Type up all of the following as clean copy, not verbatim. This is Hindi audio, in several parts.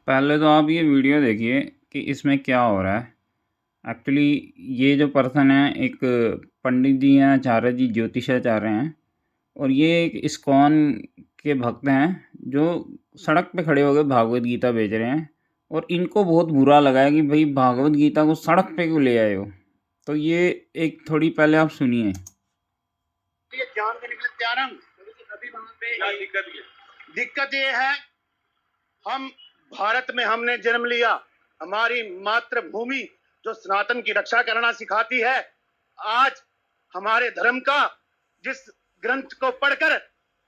पहले तो आप ये वीडियो देखिए कि इसमें क्या हो रहा है। एक्चुअली ये जो पर्सन है एक पंडित जी हैं, आचार्य जी, ज्योतिषाचार्य हैं और ये एक इस्कॉन के भक्त हैं जो सड़क पे खड़े होकर भागवत गीता बेच रहे हैं और इनको बहुत बुरा लगा है कि भाई भागवत गीता को सड़क पे क्यों ले आए हो। तो ये एक थोड़ी पहले आप सुनिए। ये जान के निकले त्यारंग अभी वहां पे दिक्कत ये है, हम भारत में हमने जन्म लिया, हमारी मातृभूमि जो सनातन की रक्षा करना सिखाती है। आज हमारे धर्म का जिस ग्रंथ को पढ़कर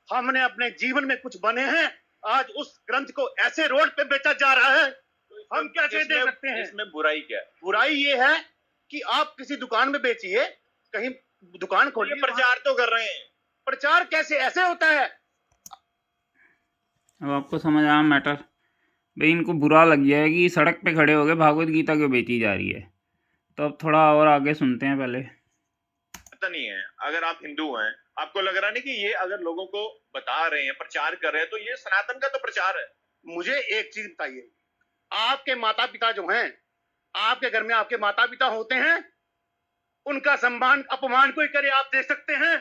हमने अपने जीवन में कुछ बने हैं, आज उस ग्रंथ को ऐसे रोड पे बेचा जा रहा है, हम कैसे दे सकते हैं? इसमें बुराई क्या है? बुराई ये है कि आप किसी दुकान में बेचिए, कहीं दुकान खोलिए, प्रचार तो कर रहे हैं। प्रचार कैसे ऐसे होता है? अब आपको समझ आया मैटर। भाई इनको बुरा लग गया है कि सड़क पे खड़े होकर भागवत गीता क्यों बेची जा रही है। तो अब थोड़ा और आगे सुनते हैं पहले। पता नहीं है, अगर आप हिंदू हैं, आपको लग रहा नहीं कि ये अगर लोगों को बता रहे हैं, प्रचार कर रहे हैं, तो ये सनातन का तो प्रचार है। मुझे एक चीज बताइए, आपके माता पिता जो हैं, आपके घर में आपके माता पिता होते हैं, उनका सम्मान अपमान कोई करे आप देख सकते हैं,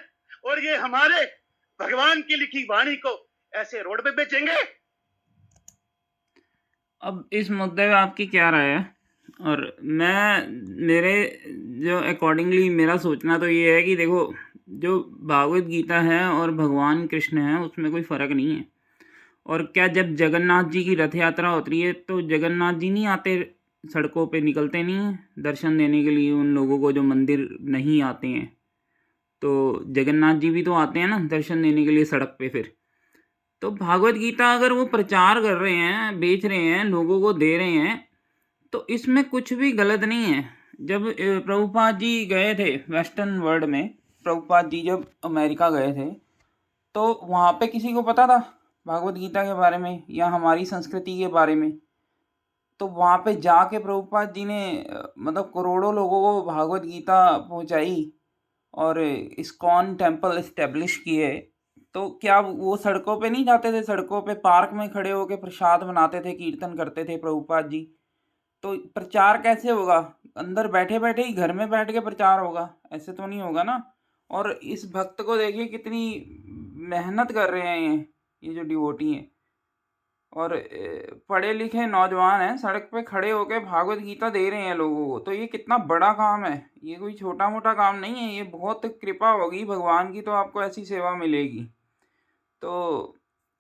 और ये हमारे भगवान की लिखी वाणी को ऐसे रोड पे बेचेंगे? अब इस मुद्दे पे आपकी क्या राय है? और मेरे जो अकॉर्डिंगली मेरा सोचना तो ये है कि देखो, जो भागवत गीता है और भगवान कृष्ण है उसमें कोई फ़र्क नहीं है। और क्या जब जगन्नाथ जी की रथ यात्रा होती है तो जगन्नाथ जी नहीं आते, सड़कों पे निकलते नहीं हैं दर्शन देने के लिए उन लोगों को जो मंदिर नहीं आते हैं। तो जगन्नाथ जी भी तो आते हैं ना दर्शन देने के लिए सड़क पे। फिर तो भागवत गीता अगर वो प्रचार कर रहे हैं, बेच रहे हैं, लोगों को दे रहे हैं, तो इसमें कुछ भी गलत नहीं है। जब प्रभुपाद जी गए थे वेस्टर्न वर्ल्ड में, प्रभुपाद जी जब अमेरिका गए थे तो वहाँ पे किसी को पता था भागवत गीता के बारे में या हमारी संस्कृति के बारे में? तो वहाँ पे जाके प्रभुपाद जी ने मतलब करोड़ों लोगों को भागवत गीता पहुँचाई और इस्कॉन टेम्पल इस्टेब्लिश किए। तो क्या वो सड़कों पे नहीं जाते थे? सड़कों पे पार्क में खड़े होकर प्रसाद बनाते थे, कीर्तन करते थे प्रभुपाद जी। तो प्रचार कैसे होगा? अंदर बैठे बैठे ही घर में बैठ के प्रचार होगा? ऐसे तो नहीं होगा ना। और इस भक्त को देखिए कितनी मेहनत कर रहे हैं ये जो डिवोटी हैं और पढ़े लिखे नौजवान हैं, सड़क पे खड़े होकर भागवत गीता दे रहे हैं लोगों को। तो ये कितना बड़ा काम है, ये कोई छोटा मोटा काम नहीं है, ये बहुत कृपा होगी भगवान की तो आपको ऐसी सेवा मिलेगी। तो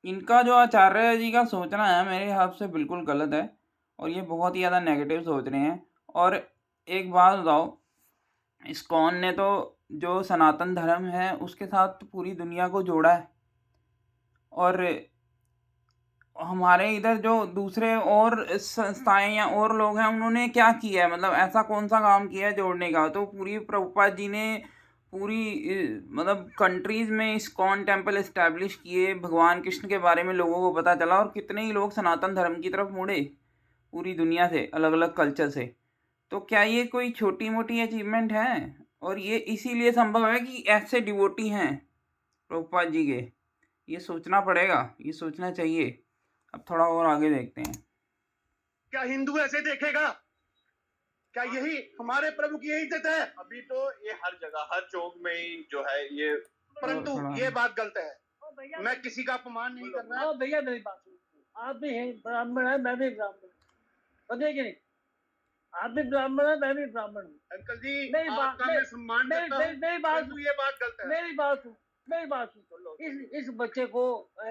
इनका जो आचार्य जी का सोचना है मेरे हिसाब से बिल्कुल गलत है और ये बहुत ही ज़्यादा नेगेटिव सोच रहे हैं। और एक बात बताओ, इस्कॉन ने तो जो सनातन धर्म है उसके साथ पूरी दुनिया को जोड़ा है। और हमारे इधर जो दूसरे और संस्थाएं या और लोग हैं उन्होंने क्या किया है? मतलब ऐसा कौन सा काम किया है जोड़ने का? तो पूरी प्रभुपाद जी ने पूरी मतलब कंट्रीज़ में इस्कॉन टेम्पल इस्टेब्लिश किए, भगवान कृष्ण के बारे में लोगों को पता चला और कितने ही लोग सनातन धर्म की तरफ मुड़े पूरी दुनिया से, अलग अलग कल्चर से। तो क्या ये कोई छोटी मोटी अचीवमेंट है? और ये इसीलिए संभव है कि ऐसे डिवोटी हैं प्रभुपाद जी के। ये सोचना पड़ेगा, ये सोचना चाहिए। अब थोड़ा और आगे देखते हैं। क्या हिंदू ऐसे देखेगा? क्या यही हमारे प्रभु की यही इज्जत है? अभी तो ये हर जगह, हर चौक में ही जो है ये, परंतु ये बात गलत है। मैं किसी का अपमान नहीं कर रहा। भैया मेरी बात सुनो, आप भी हैं ब्राह्मण है, मैं भी ब्राह्मण हूँ, पता कि नहीं? आप भी ब्राह्मण है, मैं भी ब्राह्मण हूँ। अंकल जी, मेरी बात आपका मैं सम्मान करता हूँ, मेरी बात परंतु ये बात गलत है। मेरी बात सुन। इस बच्चे को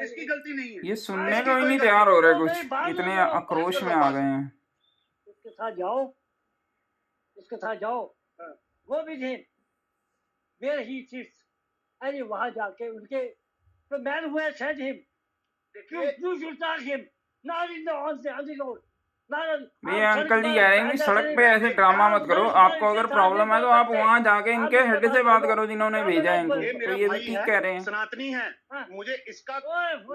इसकी गलती नहीं है। ये सुनने को ही नहीं तैयार हो रहे, कुछ इतने आक्रोश में आ गए हैं। इसके साथ जाओ, वो भी थे वेयर ही सिट्स, अरे वहां जाके उनके the man who has said him, you should start him, not in the on the road. ये अंकल जी कह रहे हैं कि सड़क पे ऐसे ड्रामा मत करो, आपको अगर प्रॉब्लम है तो आप वहाँ जाके इनके हेड से बात करो जिन्होंने भेजा है इनको। तो ये भी ठीक कह रहे हैं, सनातनी है, मुझे इसका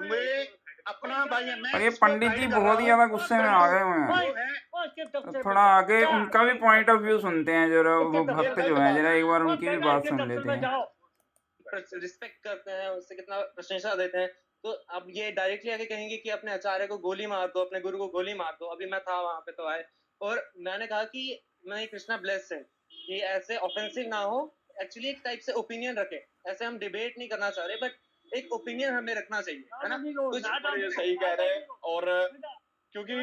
मेरे अपना भाई है। और ये पंडित जी बहुत ही ज्यादा गुस्से में आ गए हुए हैं। तो थोड़ा आगे उनका भी पॉइंट ऑफ व्यू सुनते हैं, जरा वो भक्त जो है, जरा एक बार उनकी भी बात सुन लेते हैं। रिस्पेक्ट करते हैं, उससे कितना प्रशंसा देते हैं, तो अब ये डायरेक्टली आके कहेंगे कि अपने आचार्य को गोली मार दो, अपने गुरु को गोली मार दो। अभी मैं था वहां पे तो आए, और मैंने कहा कि मैं कृष्णा ब्लेस है कि ऐसे ऑफेंसिव ना हो, एक्चुअली एक टाइप से ओपिनियन रखे। ऐसे हम डिबेट नहीं करना चाह रहे, बट एक ओपिनियन हमें रखना चाहिए, है ना? कुछ ये सही कह रहे हैं। और क्योंकि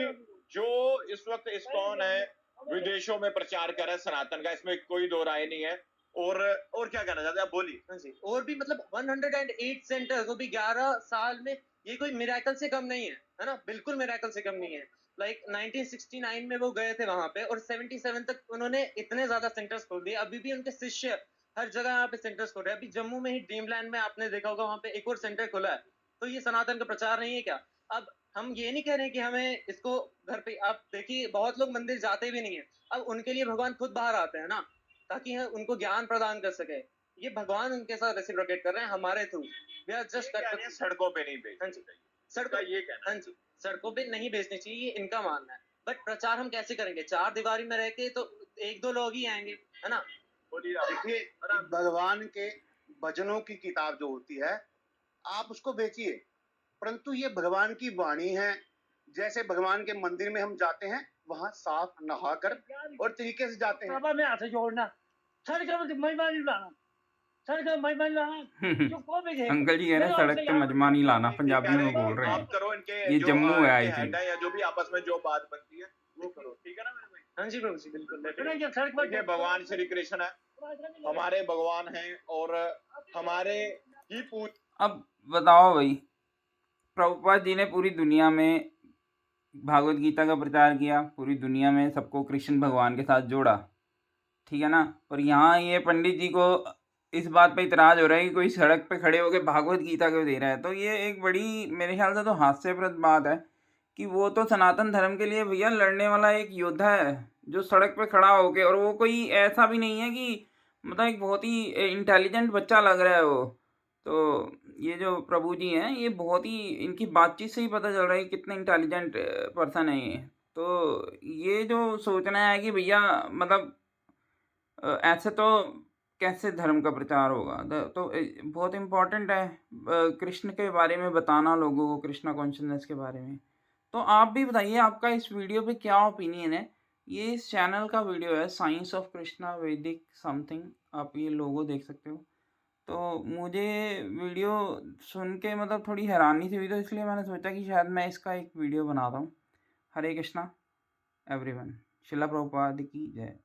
जो इस वक्त इस्कॉन है विदेशों में प्रचार कर रहा है सनातन का, इसमें कोई दो राय नहीं है। और क्या कहना चाहते हैं आप, बोलिए। हाँ जी, और भी मतलब 108 सेंटर्स, वो भी 11 साल में, ये कोई मिरेकल से कम नहीं है ना? बिल्कुल मिरेकल से कम नहीं है। लाइक 1969 में वो गए थे वहां पे, और 77 तक उन्होंने इतने ज्यादा सेंटर्स खोल दिए। अभी भी उनके शिष्य हर जगह यहाँ पे सेंटर्स खोल रहे हैं। अभी जम्मू में ही ड्रीमलैंड में आपने देखा होगा, वहां पे एक और सेंटर खुला है। तो ये सनातन का प्रचार नहीं है क्या? अब हम ये नहीं कह रहे कि हमें इसको घर पे, आप देखिए बहुत लोग मंदिर जाते भी नहीं है। अब उनके लिए भगवान खुद बाहर आते हैं ना, ताकि उनको ज्ञान प्रदान कर सके। ये भगवान उनके साथ रेसिप्रोकेट कर रहे हैं हमारे थ्रू। वी आर जस्ट सड़कों पे नहीं भेजना हाँ जी, चाहिए, सड़कों ये कहना हाँ जी, सड़कों पे नहीं बेचनी चाहिए, ये इनका मानना है। बट प्रचार हम कैसे करेंगे? चार दीवारी में रह के तो 1-2 लोग ही आएंगे, है ना? बोलिए आप। देखिए, भगवान के भजनों की किताब जो होती है, आप उसको बेचिए, परंतु ये भगवान की वाणी है। जैसे भगवान के मंदिर में हम जाते हैं, वहां साफ नहाकर और तरीके से जाते हैं। बाबा में हाथ जोड़ना, सड़क में महिमा नहीं लाना, सड़क में महिमा नहीं लाना, जो को भी है। अंकल जी है ना, मेरे सड़क आपसे पे यार- मजमा नहीं लाना, ये पंजाबी कह में रहे हैं बोल कि रहे आप हैं। करो इनके ये जो जम्मू है, आई इनके थिंक। हेड है, या जो भी आपस में जो बात बनती है वो करो, ठीक है ना मेरे भाई? हाँ जी प्रभु जी, बिल्कुल। ये सड़क पर देखिए, भगवान श्री कृष्ण है, हमारे भगवान हैं, और हमारे ही पूज अब बताओ भाई, प्रभुपाद जी ने पूरी दुनिया में भागवत गीता का प्रचार किया, पूरी दुनिया में सबको कृष्ण भगवान के साथ जोड़ा, ठीक है ना? और यहाँ ये पंडित जी को इस बात पे इतराज़ हो रहा है कि कोई सड़क पे खड़े होकर भागवत गीता क्यों दे रहा है। तो ये एक बड़ी, मेरे ख्याल से तो हास्यप्रद बात है कि वो तो सनातन धर्म के लिए भैया लड़ने वाला एक योद्धा है, जो सड़क पे खड़ा होके, और वो कोई ऐसा भी नहीं है कि मतलब एक बहुत ही इंटेलिजेंट बच्चा लग रहा है वो। तो ये जो प्रभु जी हैं, ये बहुत ही, इनकी बातचीत से ही पता चल रहा है कि कितने इंटेलिजेंट पर्सन है ये। तो ये जो सोचना है कि भैया मतलब ऐसे तो कैसे धर्म का प्रचार होगा? तो बहुत इम्पोर्टेंट है कृष्ण के बारे में बताना लोगों को, कृष्णा कॉन्शियसनेस के बारे में। तो आप भी बताइए, आपका इस वीडियो पे क्या ओपिनियन है? ये इस चैनल का वीडियो है, साइंस ऑफ कृष्णा वैदिक समथिंग, आप ये लोगो देख सकते हो। तो मुझे वीडियो सुन के मतलब थोड़ी हैरानी सी हुई, तो इसलिए मैंने सोचा कि शायद मैं इसका एक वीडियो बनाता हूँ। हरे कृष्णा एवरीवन, शिला प्रभुपाद की जय।